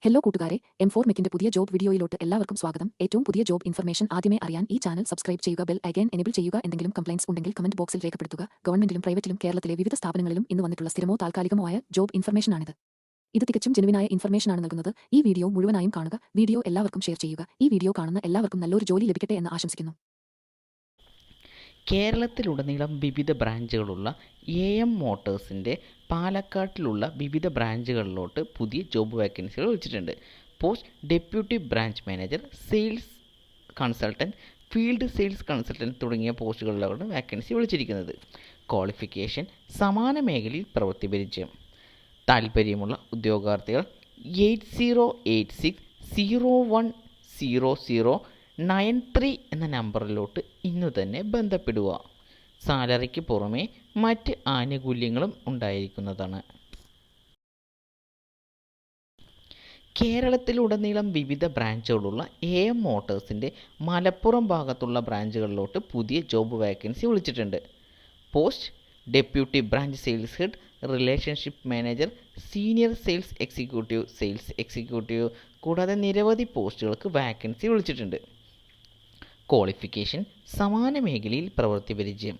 Hello കൂട്ടുകാരെ M4 മെക്കിന്റെ പുതിയ job വീഡിയോയിലോട്ട് എല്ലാവർക്കും സ്വാഗതം. ഏറ്റവും പുതിയ ജോബ് ഇൻഫർമേഷൻ ആദ്യമേ അറിയാൻ ഈ ചാനൽ സബ്സ്ക്രൈബ് ചെയ്യുക, ബെൽ ഐക്കൺ എനേബിൾ ചെയ്യുക. എന്തെങ്കിലും കംപ്ലൈന്റ്സ് ഉണ്ടെങ്കിൽ കമന്റ് ബോക്സിൽ രേഖപ്പെടുത്തുക. ഗവൺമെന്റിലും പ്രൈവറ്റിലും കേരളത്തിലെ വിവിധ സ്ഥാപനങ്ങളിലും ഇന്ന് വന്നിട്ടുള്ള സ്ഥിരമോ താൽക്കാലികമോ ആയ ജോബ് ഇൻഫർമേഷനാണിത്. ഇത് തികച്ചും ജെനുവിനായ ഇൻഫർമേഷനാണ് നൽകുന്നത്. ഈ വീഡിയോ മുഴുവനായും കാണുക. വീഡിയോ എല്ലാവർക്കും ഷെയർ ചെയ്യുക. ഈ വീഡിയോ കാണുന്ന എല്ലാവർക്കും നല്ലൊരു ജോലി ലഭിക്കട്ടെ എന്ന് ആശംസിക്കുന്നു. കേരളത്തിലുടനീളം വിവിധ ബ്രാഞ്ചുകളുള്ള AM മോട്ടോഴ്സിൻ്റെ പാലക്കാട്ടിലുള്ള വിവിധ ബ്രാഞ്ചുകളിലോട്ട് പുതിയ ജോബ് വേക്കൻസികൾ വെച്ചിട്ടുണ്ട്. Post deputy branch manager, sales consultant, field sales consultant തുടങ്ങിയ പോസ്റ്റുകളിലാണ് വാക്കൻസി വിളിച്ചിരിക്കുന്നത്. ക്വാളിഫിക്കേഷൻ സമാന മേഖലയിൽ പ്രവൃത്തി പരിചയം. താൽപ്പര്യമുള്ള ഉദ്യോഗാർത്ഥികൾ 8086010093 എന്ന നമ്പറിലോട്ട് ഇന്നു തന്നെ ബന്ധപ്പെടുക. സാലറിക്ക് പുറമെ മറ്റ് ആനുകൂല്യങ്ങളും ഉണ്ടായിരിക്കുന്നതാണ്. കേരളത്തിലുടനീളം വിവിധ ബ്രാഞ്ചുകളുള്ള AM മോട്ടോഴ്സിൻ്റെ മലപ്പുറം ഭാഗത്തുള്ള ബ്രാഞ്ചുകളിലോട്ട് പുതിയ ജോബ് വാക്കൻസി വിളിച്ചിട്ടുണ്ട്. Post deputy branch sales head, relationship manager, senior sales executive കൂടാതെ നിരവധി പോസ്റ്റുകൾക്ക് വാക്കൻസി വിളിച്ചിട്ടുണ്ട്. ക്വാളിഫിക്കേഷൻ സമാന മേഖലയിൽ പ്രവൃത്തി പരിചയം.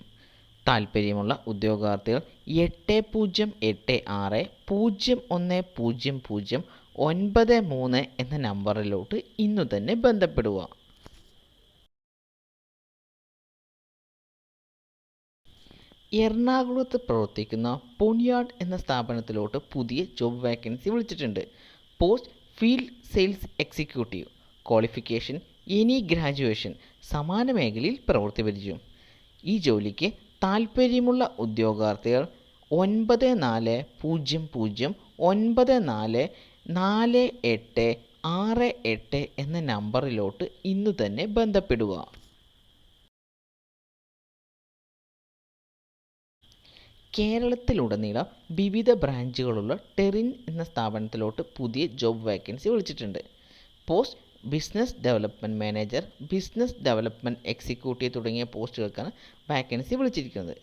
താൽപ്പര്യമുള്ള ഉദ്യോഗാർത്ഥികൾ 8086010093 എന്ന നമ്പറിലോട്ട് ഇന്നു തന്നെ ബന്ധപ്പെടുക. എറണാകുളത്ത് പ്രവർത്തിക്കുന്ന പൊൻയാർഡ് എന്ന സ്ഥാപനത്തിലോട്ട് പുതിയ ജോബ് വാക്കൻസി വിളിച്ചിട്ടുണ്ട്. Post field sales executive. Qualification any graduation. സമാന മേഖലയിൽ പ്രവൃത്തി പരിചയം. ഈ ജോലിക്ക് താൽപ്പര്യമുള്ള ഉദ്യോഗാർത്ഥികൾ 9404944868 എന്ന നമ്പറിലോട്ട് ഇന്നു തന്നെ ബന്ധപ്പെടുക. കേരളത്തിലുടനീളം വിവിധ ബ്രാഞ്ചുകളുള്ള ടെറിൻ എന്ന സ്ഥാപനത്തിലോട്ട് പുതിയ ജോബ് വാക്കൻസി വിളിച്ചിട്ടുണ്ട്. Post business development manager, business development executive തുടങ്ങിയ പോസ്റ്റുകൾക്കാണ് വാക്കൻസി വിളിച്ചിരിക്കുന്നത്.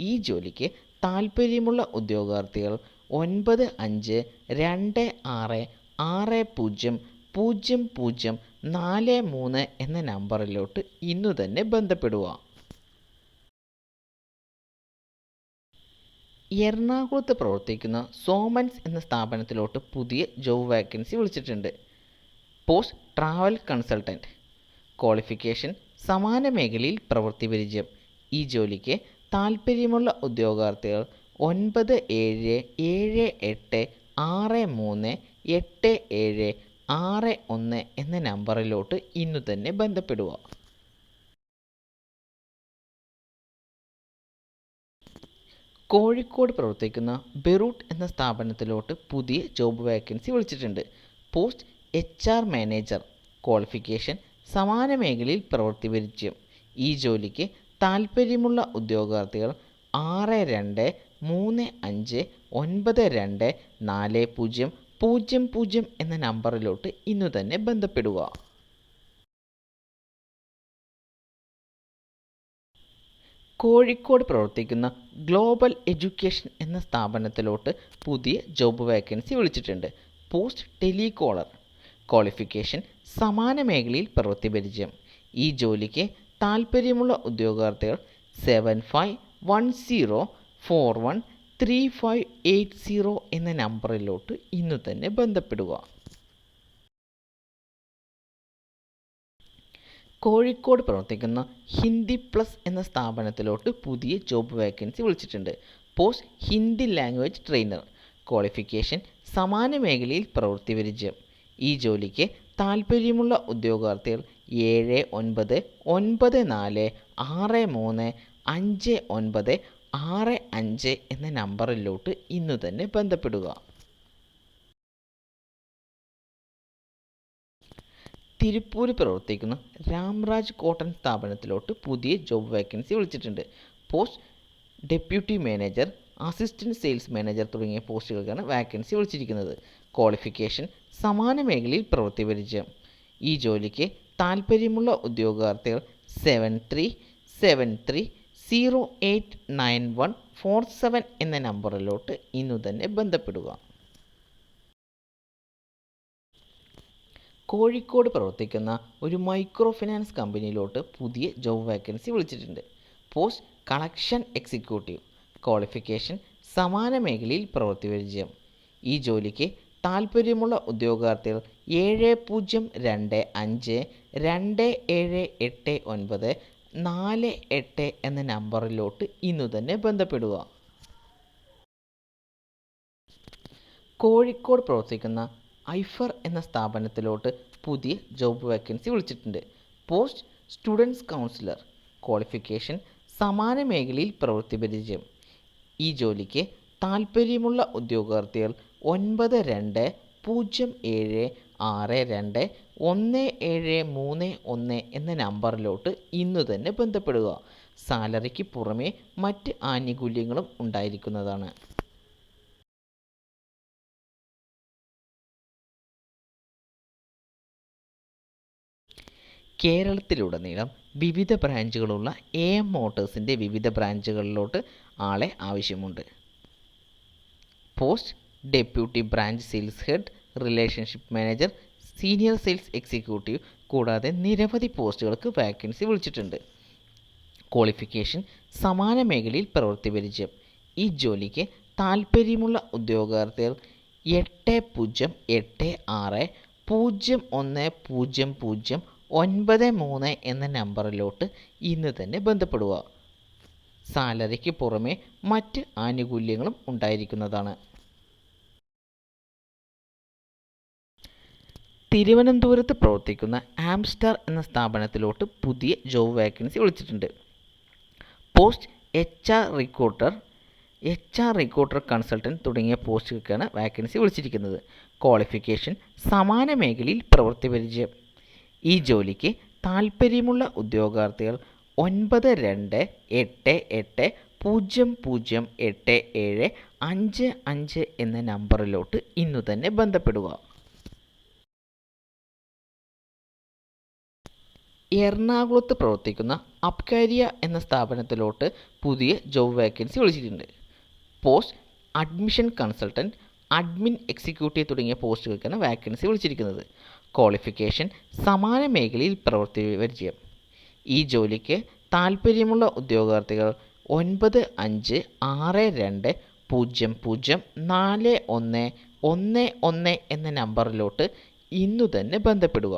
ഈ ജോലിക്ക് താൽപ്പര്യമുള്ള ഉദ്യോഗാർത്ഥികൾ 9526600043 എന്ന നമ്പറിലോട്ട് ഇന്നു തന്നെ ബന്ധപ്പെടുക. എറണാകുളത്ത് പ്രവർത്തിക്കുന്ന സോമൻസ് എന്ന സ്ഥാപനത്തിലോട്ട് പുതിയ ജോബ് വാക്കൻസി വിളിച്ചിട്ടുണ്ട്. Post travel consultant. ക്വാളിഫിക്കേഷൻ സമാന മേഖലയിൽ പ്രവൃത്തി പരിചയം. ഈ ജോലിക്ക് താൽപ്പര്യമുള്ള ഉദ്യോഗാർത്ഥികൾ 9778638761 എന്ന നമ്പറിലോട്ട് ഇന്നു തന്നെ ബന്ധപ്പെടുക. കോഴിക്കോട് പ്രവർത്തിക്കുന്ന ബെറൂട്ട് എന്ന സ്ഥാപനത്തിലോട്ട് പുതിയ ജോബ് വാക്കൻസി വിളിച്ചിട്ടുണ്ട്. Post HR manager. ക്വാളിഫിക്കേഷൻ സമാന മേഖലയിൽ പ്രവൃത്തി പരിചയം. ഈ ജോലിക്ക് താൽപ്പര്യമുള്ള ഉദ്യോഗാർത്ഥികൾ 6235924000 എന്ന നമ്പറിലോട്ട് ഇന്നു തന്നെ ബന്ധപ്പെടുക. കോഴിക്കോട് പ്രവർത്തിക്കുന്ന ഗ്ലോബൽ എഡ്യൂക്കേഷൻ എന്ന സ്ഥാപനത്തിലോട്ട് പുതിയ ജോബ് വാക്കൻസി വിളിച്ചിട്ടുണ്ട്. Post telecaller. ക്വാളിഫിക്കേഷൻ സമാന മേഖലയിൽ പ്രവൃത്തി പരിചയം. ഈ ജോലിക്ക് താൽപ്പര്യമുള്ള ഉദ്യോഗാർത്ഥികൾ 7510413580 എന്ന നമ്പറിലോട്ട് ഇന്നു തന്നെ ബന്ധപ്പെടുക. കോഴിക്കോട് പ്രവർത്തിക്കുന്ന ഹിന്ദി പ്ലസ് എന്ന സ്ഥാപനത്തിലോട്ട് പുതിയ ജോബ് വാക്കൻസി വിളിച്ചിട്ടുണ്ട്. Post Hindi language trainer. Qualification സമാന മേഖലയിൽ പ്രവൃത്തി പരിചയം. ഈ ജോലിക്ക് താൽപ്പര്യമുള്ള ഉദ്യോഗാർത്ഥികൾ 7994635965 എന്ന നമ്പറിലോട്ട് ഇന്നു തന്നെ ബന്ധപ്പെടുക. തിരുപ്പൂർ പ്രവർത്തിക്കുന്ന രാംരാജ് കോട്ടൺ സ്ഥാപനത്തിലോട്ട് പുതിയ ജോബ് വാക്കൻസി വിളിച്ചിട്ടുണ്ട്. Post deputy manager, assistant sales manager തുടങ്ങിയ പോസ്റ്റുകൾക്കാണ് വാക്കൻസി വിളിച്ചിരിക്കുന്നത്. ക്വാളിഫിക്കേഷൻ സമാന മേഖലയിൽ പ്രവൃത്തി പരിചയം. ഈ ജോലിക്ക് താൽപ്പര്യമുള്ള ഉദ്യോഗാർത്ഥികൾ 7373089147 എന്ന നമ്പറിലോട്ട് ഇന്നു തന്നെ ബന്ധപ്പെടുക. കോഴിക്കോട് പ്രവർത്തിക്കുന്ന ഒരു മൈക്രോ ഫിനാൻസ് കമ്പനിയിലോട്ട് പുതിയ ജോബ് വേക്കൻസി വിളിച്ചിട്ടുണ്ട്. Post collection executive. ക്വാളിഫിക്കേഷൻ സമാന മേഖലയിൽ പ്രവൃത്തി പരിചയം. ഈ ജോലിക്ക് താൽപ്പര്യമുള്ള ഉദ്യോഗാർത്ഥികൾ 7025278948 എന്ന നമ്പറിലോട്ട് ഇന്നു തന്നെ ബന്ധപ്പെടുക. കോഴിക്കോട് പ്രവർത്തിക്കുന്ന ഐഫർ എന്ന സ്ഥാപനത്തിലോട്ട് പുതിയ ജോബ് വേക്കൻസി വിളിച്ചിട്ടുണ്ട്. Post students councillor. ക്വാളിഫിക്കേഷൻ സമാന മേഖലയിൽ പ്രവൃത്തി പരിചയം. ഈ ജോലിക്ക് താൽപ്പര്യമുള്ള ഉദ്യോഗാർത്ഥികൾ 9207621731 എന്ന നമ്പറിലോട്ട് ഇന്നു തന്നെ ബന്ധപ്പെടുക. സാലറിക്ക് പുറമെ മറ്റ് ആനുകൂല്യങ്ങളും ഉണ്ടായിരിക്കുന്നതാണ്. കേരളത്തിലുടനീളം വിവിധ ബ്രാഞ്ചുകളുള്ള AM മോട്ടോഴ്സിൻ്റെ വിവിധ ബ്രാഞ്ചുകളിലോട്ട് ആളെ ആവശ്യമുണ്ട്. Post deputy branch sales head, relationship manager, senior sales executive കൂടാതെ നിരവധി പോസ്റ്റുകൾക്ക് വാക്കൻസി വിളിച്ചിട്ടുണ്ട്. ക്വാളിഫിക്കേഷൻ സമാന മേഖലയിൽ പ്രവൃത്തി പരിചയം. ഈ ജോലിക്ക് താൽപ്പര്യമുള്ള ഉദ്യോഗാർത്ഥികൾ 8086010093 എന്ന നമ്പറിലോട്ട് ഇന്ന് തന്നെ ബന്ധപ്പെടുക. സാലറിക്ക് പുറമെ മറ്റ് ആനുകൂല്യങ്ങളും ഉണ്ടായിരിക്കുന്നതാണ്. തിരുവനന്തപുരത്ത് പ്രവർത്തിക്കുന്ന ആംസ്റ്റാർ എന്ന സ്ഥാപനത്തിലോട്ട് പുതിയ ജോബ് വേക്കൻസി വിളിച്ചിട്ടുണ്ട്. പോസ്റ്റ് HR റിക്രൂട്ടർ കൺസൾട്ടൻറ്റ് തുടങ്ങിയ പോസ്റ്റുകൾക്കാണ് വാക്കൻസി വിളിച്ചിരിക്കുന്നത്. ക്വാളിഫിക്കേഷൻ സമാന മേഖലയിൽ പ്രവൃത്തി പരിചയം. ഈ ജോലിക്ക് താൽപ്പര്യമുള്ള ഉദ്യോഗാർത്ഥികൾ 9288008755 എന്ന നമ്പറിലോട്ട് ഇന്നു തന്നെ ബന്ധപ്പെടുക. എറണാകുളത്ത് പ്രവർത്തിക്കുന്ന അപ്കാരിയ എന്ന സ്ഥാപനത്തിലോട്ട് പുതിയ ജോബ് വേക്കൻസി വിളിച്ചിട്ടുണ്ട്. Post admission consultant, admin executive തുടങ്ങിയ പോസ്റ്റുകൾക്കാണ് വാക്കൻസി വിളിച്ചിരിക്കുന്നത്. ക്വാളിഫിക്കേഷൻ സമാന മേഖലയിൽ പ്രവൃത്തി പരിചയം. ഈ ജോലിക്ക് താൽപ്പര്യമുള്ള ഉദ്യോഗാർത്ഥികൾ 9562004111 എന്ന നമ്പറിലോട്ട് ഇന്നു തന്നെ ബന്ധപ്പെടുക.